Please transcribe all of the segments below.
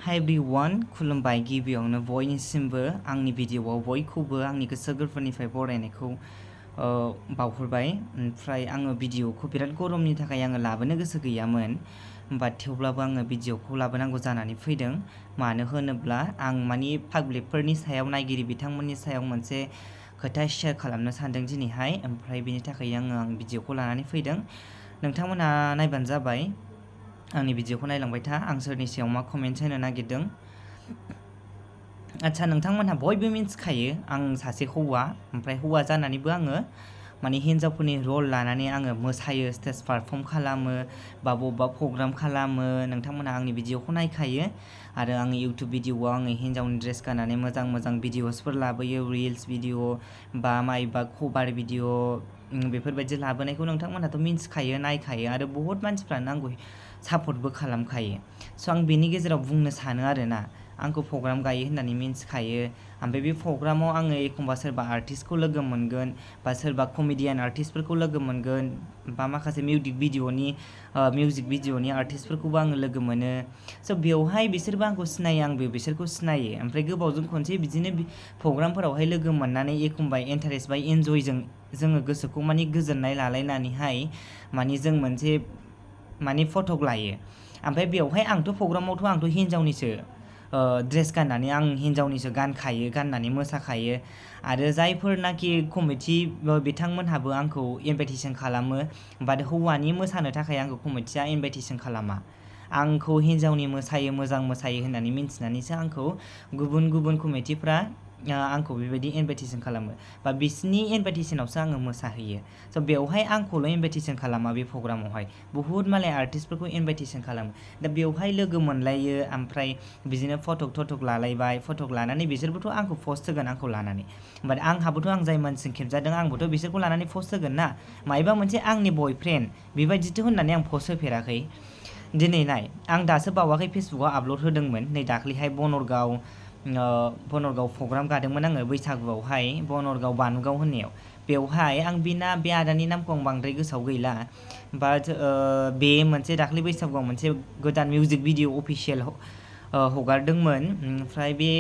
हाय एभ्रिवान खुलुमबाय गिबियावनो बयनिसिमबो आंनि भिडिअ'आव बयखौबो आंनि गोसो गोरबोनिफ्राय बरायनायखौ बावहरबाय। ओमफ्राय आङो भिडिअ'खौ बिराद गरमनि थाखाय आङो लाबोनो गोसो गैयामोन, बाट थेवब्लाबो आङो भिडिअ'खौ लाबोनांगौ जानानै फैदों। मानो होनोब्ला आं मानि पाब्लिकफोरनि सायाव, नायगिरि बिथांमोननि सायाव मोनसे खोथा शेयार खालामनो सानदों दिनैहाय। ओमफ्राय बेनि थाखाय आं भिडिअ'खौ लानानै फैदों। नोंथांमोनहा नायबानो जाबाय, आंनि भिडिअ'खौ नायलांबाय था। आं सोरनि सायाव मा कमेन्ट होनो नागिरदों। आच्छा, नोंथांमोनहा बयबो मिन्थिखायो आं सासे हौवा, ओमफ्राय हौवा जानानैबो आङो माने हिन्जावफोरनि रल लानानै आङो मोसायो, स्टेज पारफर्म खालामो बा बबेबा प्रग्राम खालामो। नोंथांमोनहा आंनि भिडिअ'खौ नायखायो। आरो आङो इउटुब भिडिअ'आव आङो हिन्जावनि ड्रेस गाननानै मोजां मोजां भिडिअ'सफोर लाबोयो, रिल्स भिडिअ' बा मायबा कभार भिडिअ' बेफोरबायदि लाबोनायखौ नोंथांमोनहाथ' मिन्थिखायो, नायखायो आरो बहुत मानसिफ्रानो आंखौ सापर्टबो खालामखायो। स' आं बेनि गेजेराव बुंनो सानो आरोना, आंखौ प्रग्राम गायो होननानै मिन्थिखायो। ओमफ्राय बे प्रग्रामाव आङो एखमबा सोरबा आर्टिस्टखौ लोगो मोनगोन बा सोरबा कमेडियान आर्टिस्टफोरखौ लोगो मोनगोन बा माखासे मिउजिक भिडिअ'नि आर्टिस्टफोरखौबो आङो लोगो मोनो। स' बेवहाय बिसोरबो आंखौ सिनायो, आंबो बिसोरखौ सिनायो। ओमफ्राय गोबावजों खनसे बिदिनो प्रग्रामफोरावहाय लोगो मोननानै एखमबा इन्टारेस्ट बा इन्जयजों जोङो गोसोखौ माने गोजोननाय लालायनानैहाय माने जों मोनसे माने फटक लायो। ओमफ्राय बेवहाय आंथ' प्रग्रामावथ' आंथ' हिन्जावनिसो ड्रेस गाननानै आं हिन्जावनिसो गाननानै मोसाखायो। आरो जायफोरनाखि कमिटि बिथांमोनहाबो आंखौ इनभाइटेसन खालामो, बाट हौवानि मोसानो थाखाय आंखौ कमिटिया इनभाइटेसन खालामा। आंखौ हिन्जावनि मोजां मोसायो होननानै मिन्थिनानैसो आंखौ गुबुन कमिटिफ्रा आंखौ बेबायदि इनभाइटेसन खालामो बा बिसिनि इनभाइटेसनावसो आङो मोसाहैयो। स' बेवहाय आंखौल' इनभाइटेसन खालामा, बे प्रग्रामावहाय बुहुत मालाय आर्टिस्टफोरखौ इनभाइटेसन खालामो। दा बेवहाय लोगो मोनलायो, ओमफ्राय बिदिनो फटक लालायबाय। फटक लानानै बिसोरबोथ' आंखौ पस्ट होगोन आंखौ लानानै, बाट आंहाबोथ' आं जाय मानसिजों खेबजादों आंबोथ' बिसोरखौ लानानै पस्ट होगोन ना। मायबा मोनसे आंनि बयफ्रेन्ड बेबायदिथ' होननानै आं पस्ट होफेराखै। दिनै नाय, आं दासो बावाखै फेसबुकआव आपल'ड होदोंमोन। नै दाख्लैहाय बनरगाव प्रग्राम गादोंमोन आङो बैसागुआवहाय, बनरगाव बानुगाव होननायाव। बेवहाय आं बे आदानि नामखौ आं बांद्राय गोसोआव गैला, बाट बे मोनसे दाख्लै बैसागुआव मोनसे गोदान मिउजिक भिडिअ' अफिसियेल हगारदोंमोन। ओमफ्राय बे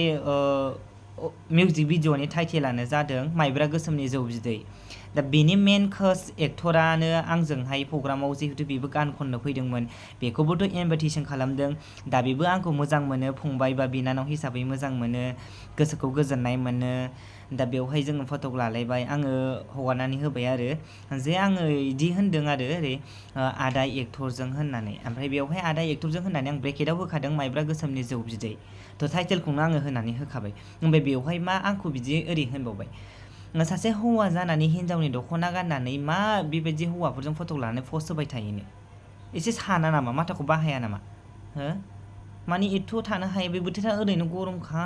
मिउजिक भिडिअ'नि टाइटेलानो जादों माइब्रा गोसोमनि जौ बिदै। दा बेनि मेन एक्टरानो आंजोंहाय प्रग्रामाव, जिहेतु बेबो गान खननो फैदोंमोन, बेखौबोथ' इनभाइटेसन खालामदों। दा बेबो आंखौ मोजां मोनो, फंबाय बा बिनानाव हिसाबै मोजां मोनो, गोसोखौ गोजोननाय मोनो। दा बेवहाय जोङो फटक लालायबाय, आङो हगारनानै होबाय आरो जे आङो इदि होनदों आरो ओरै आदा एक्टरजों होननानै। ओमफ्राय बेवहाय आदा एक्टरजों होननानै आं ब्रेकेटाव होखादों माइब्रा गोसोमनि जौ बिदै। थ' टाइटेलखौनो आङो होनानै होखाबाय। ओमफ्राय बेवहाय मा आंखौ बिदि ओरै होनबावबाय, सासे हौवा जानानै हिन्जावनि दख'ना गाननानै मा बेबायदि हौवाफोरजों फटक लानानै पस्ट होबाय थायोनो? एसे साना नामा? माथाखौ बाहाया नामा? हो? माने एथ' थानो हायो, बे बोथोरा ओरैनो गरमखा,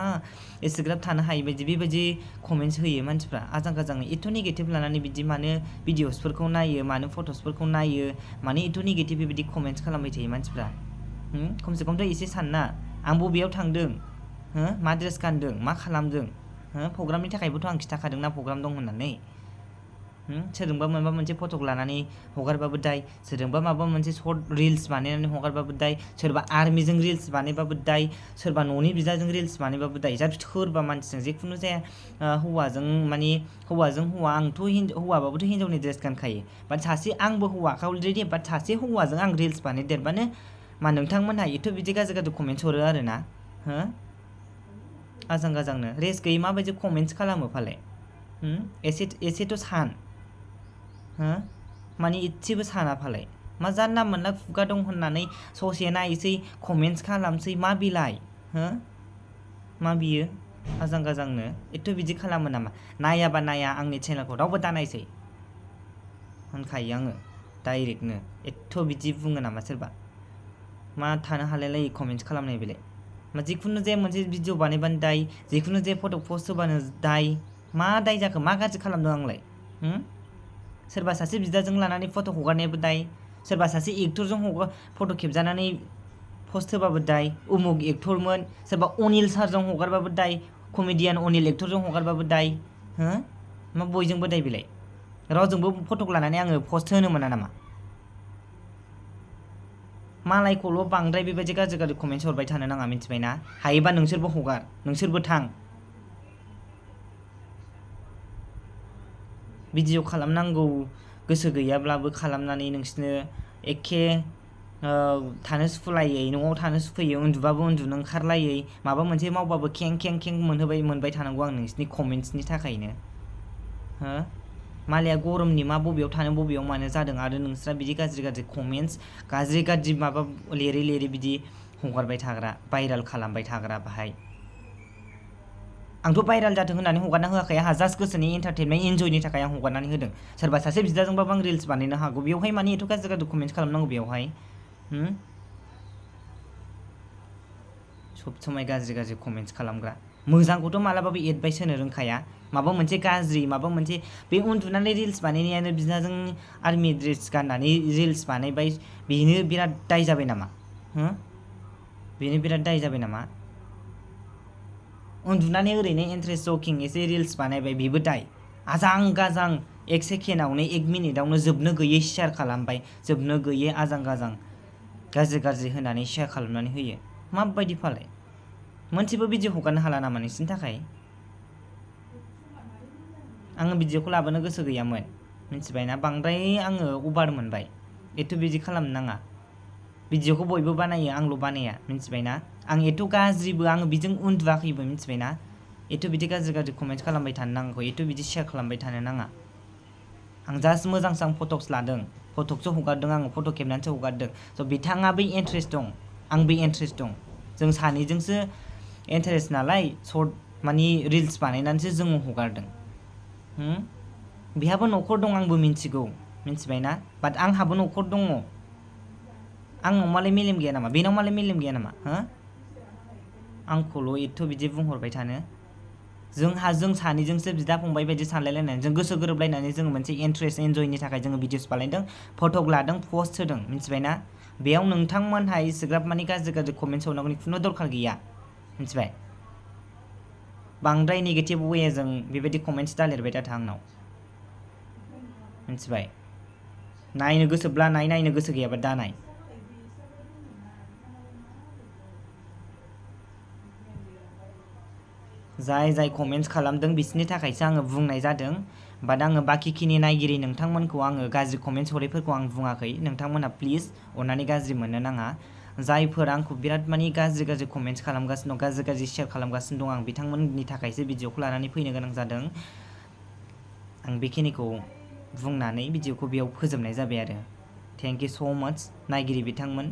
एसेग्राब थानो हायै बायदि बेबायदि कमेन्ट्स होयो मानसिफ्रा आजां गाजांनो। एथ' नेगेटिभ लानानै बिदि मानो भिडिअ'सफोरखौ नायो, मानो फट'सफोरखौ नायो, मानो एथ' नेगेटिभ बेबायदि कमेन्ट्स खालामबाय थायो मानसिफ्रा? खमसे खमथ' एसे सानना, आं बबेयाव थांदों, हो, मा ड्रेस गानदों, मा खालामदों, हो? प्रग्रामनि थाखायबोथ' आं खिन्थाखादोंना प्रग्राम दं होननानै। सोरजोंबा माबा मोनसे फटक लानानै हगारबाबो दाय, सोरजोंबा माबा मोनसे सर्ट रिल्स बानायनानै हगारबाबो दाय, सोरबा आर्मिजों रिल्स बानायबाबो दाय, सोरबा न'नि बिदाजों रिल्स बानायबाबो दाय। सोरबा मानसिजों जिखुनु जाया हौवाजों हौवा, आंथ' हौवाबाबोथ' हिन्जावनि ड्रेस गानखायो, बाट आंबो हौवाखा अलरेडि, बाट सासे हौवाजों आं रिल्स बानायदेरबानो मा नोंथांमोनहा एथ' बिदि गाज्रि कमेन्ट्स हरो आरो ना? हो? आजां गाजांनो रेस गैयै माबायदि कमेन्ट्स खालामो फालाय? एसेथ' सान, हो? माने एसेबो साना फालाय? मा जानला मोनला खुगा दं होननानै ससे नायसै, कमेन्ट्स खालामसै, मा बिलाय? हो? मा बियो आजां गाजांनो? एथ' बिदि खालामो नामा? नायाबा नाया, आंनि चेनेलखौ रावबो दानायसै होनखायो आङो डाइरेक्टनो। एथ' बिदि बुङो नामा सोरबा? मा थानो हालायलायै कमेन्ट्स खालामनाय बेलाय? मा जिखुनु जाया मोनसे भिडिअ' बानायबानो दाय, जिखुनु जाया फट' पस्ट होबानो दाय। मा दाय जाखो? मा गाज्रि खालामदों आंलाय? सोरबा सासे बिदाजों लानानै फट' हगारनायाबो दाय, सोरबा सासे एक्टरजों फट' खेबजानानै पस्ट होबाबो दाय, उमुक एक्टरमोन, सोरबा अनिल सारजों हगारबाबो दाय, कमेडियान अनिल एक्टरजों हगारबाबो दाय। हो? मा बयजोंबो दाय बेलाय? रावजोंबो फटक लानानै आङो पस्ट होनो मोना नामा? मालायखौल' बांद्राय बेबायदि गाज्रि गाज्रि कमेन्ट्स हरबाय थानो नाङा मिथिबायना हायोबा नोंसोरबो हगार नोंसोरबो थां भिडिअ खालामनांगौ गोसो गैयाब्लाबो खालामनानै नोंसोरनो एखे थानो सुखुलायै न'आव थानो सुखुयो उन्दुबाबो उन्दुनो ओंखारलायै माबा मोनसे मावबाबो खें खें खें मोनबाय थानांगौ आं नोंसिनि कमेन्ट्सनि थाखायनो हो मालाया गरमनि मा बबेयाव थानो बबेयाव मानो जादों आरो नोंस्रा बिदि गाज्रि गाज्रि कमेन्ट्स गाज्रि माबा लिरै बिदि हगारबाय थाग्रा भाइराल खालामबाय थाग्रा बाहाय आंथ' भाइराल जाथों होननानै हगारना होआखै आंहा जास्ट गोसोनि एन्टारटेनमेन्ट इन्जयनि थाखाय आं हगारनानै होदों सोरबा सासे बिदाजोंबाबो आं रिल्स बानायनो हागौ बेवहाय माने एथ' गाज्रि गाज्रि कमेन्ट्स खालामनांगौ बेवहाय सब समाय गाज्रि कमेन्ट्स खालामग्रा मोजांखौथ' मालाबाबो एडभाइस होनो रोंखाया माबा मोनसे गाज्रि माबा मोनसे बे उन्दुनानै रिल्स बानायनायानो बिदाजों आर्मि ड्रेस गाननानै रिल्स बानायबाय बेनो बिराद दाय जाबाय नामा बेनो बिराद दाय जाबाय नामा उन्दुनानै ओरैनो इन्ट्रेस्ट जकिं एसे रिल्स बानायबाय बेबो दाय आजां गाजां 1 सेकेन्डआवनो 1 मिनिटआवनो जोबनो गैयै शेयार खालामबाय जोबनो गैयै आजां गाजां गाज्रि होनानै शेयार खालामनानै होयो माबायदि फालाय मोनसेबो भिडिअ हगारनो हाला नामा नोंसिनि थाखाय आङो भिडिअखौ लाबोनो गोसो गैयामोन मिथिबायना बांद्राय आङो अभार मोनबाय एथ' बिदि खालामनो नाङा भिडिअखौ बयबो बानायो आंल' बानाया मिथिबायना आं एथ' गाज्रिबो आङो बिजों उन्दुवाखैबो मिथिबायना एथ' बिदि गाज्रि कमेन्ट्स खालामबाय थानो नांगौ एथ' बिदि शेयार खालामबाय थानो नाङा आं जास्ट मोजांसो आं फटक्स लादों फटकसो हगारदों आङो फट' खेबनानैसो हगारदों स' बिथाङाबो इन्ट्रेस्ट दं आंबो इन्ट्रेस्ट दं जों सानैजोंसो इन्टारेस्ट नालाय सर्ट माने रिल्स बानायनानैसो जोङो हगारदों बेहाबो न'खर दं आंबो मिथिगौ मिथिबायना बाट आंहाबो न'खर दङ आंनाव मालाय मेलेम गैया नामा बेनाव मालाय मेलेम गैया नामा आंखौल' एथ' बिदि बुंहरबाय थानो जों सानैजोंसो बिदा फंबाय बायदि सानलायलायनानै जों गोसो गोरोबलायनानै जोङो मोनसे इन्ट्रेस्ट एन्जयनि थाखाय जोङो भिडिअस बानायदों फटक लादों पस्ट होदों मिथिबायना बेयाव नोंथांमोनहा इसिग्राब माने गाज्रि कमेन्ट्स हरनांगौनि खुनु दरखार गैया मिथिबाय बांद्राय नेगेटिभ वेजों बेबायदि कमेन्ट्स दालिरबाय था आंनाव मिथिबाय नायनो गोसोब्ला नायनो गोसो गैयाबा दा नाय जाय कमेन्ट्स खालामदों बिसोरनि थाखायसो आङो बुंनाय जादों बाट आङो बाखिखिनि नायगिरि नोंथांमोनखौ आङो गाज्रि कमेन्ट्स हरैफोरखौ आं बुङाखै नोंथांमोनहा प्लिज अननानै गाज्रि मोननो नाङा जायफोर आंखौ बिराद माने गाज्रि कमेन्ट्स खालामगासिनो दं गाज्रि शेयार खालामगासिनो दं आं बिथांमोननि थाखायसो भिडिअखौ लानानै फैनो गोनां जादों आं बेखिनिखौ बुंनानै भिडिअखौ बेयाव फोजोबनाय जाबाय आरो थेंक इउ स' माच नायगिरि बिथांमोन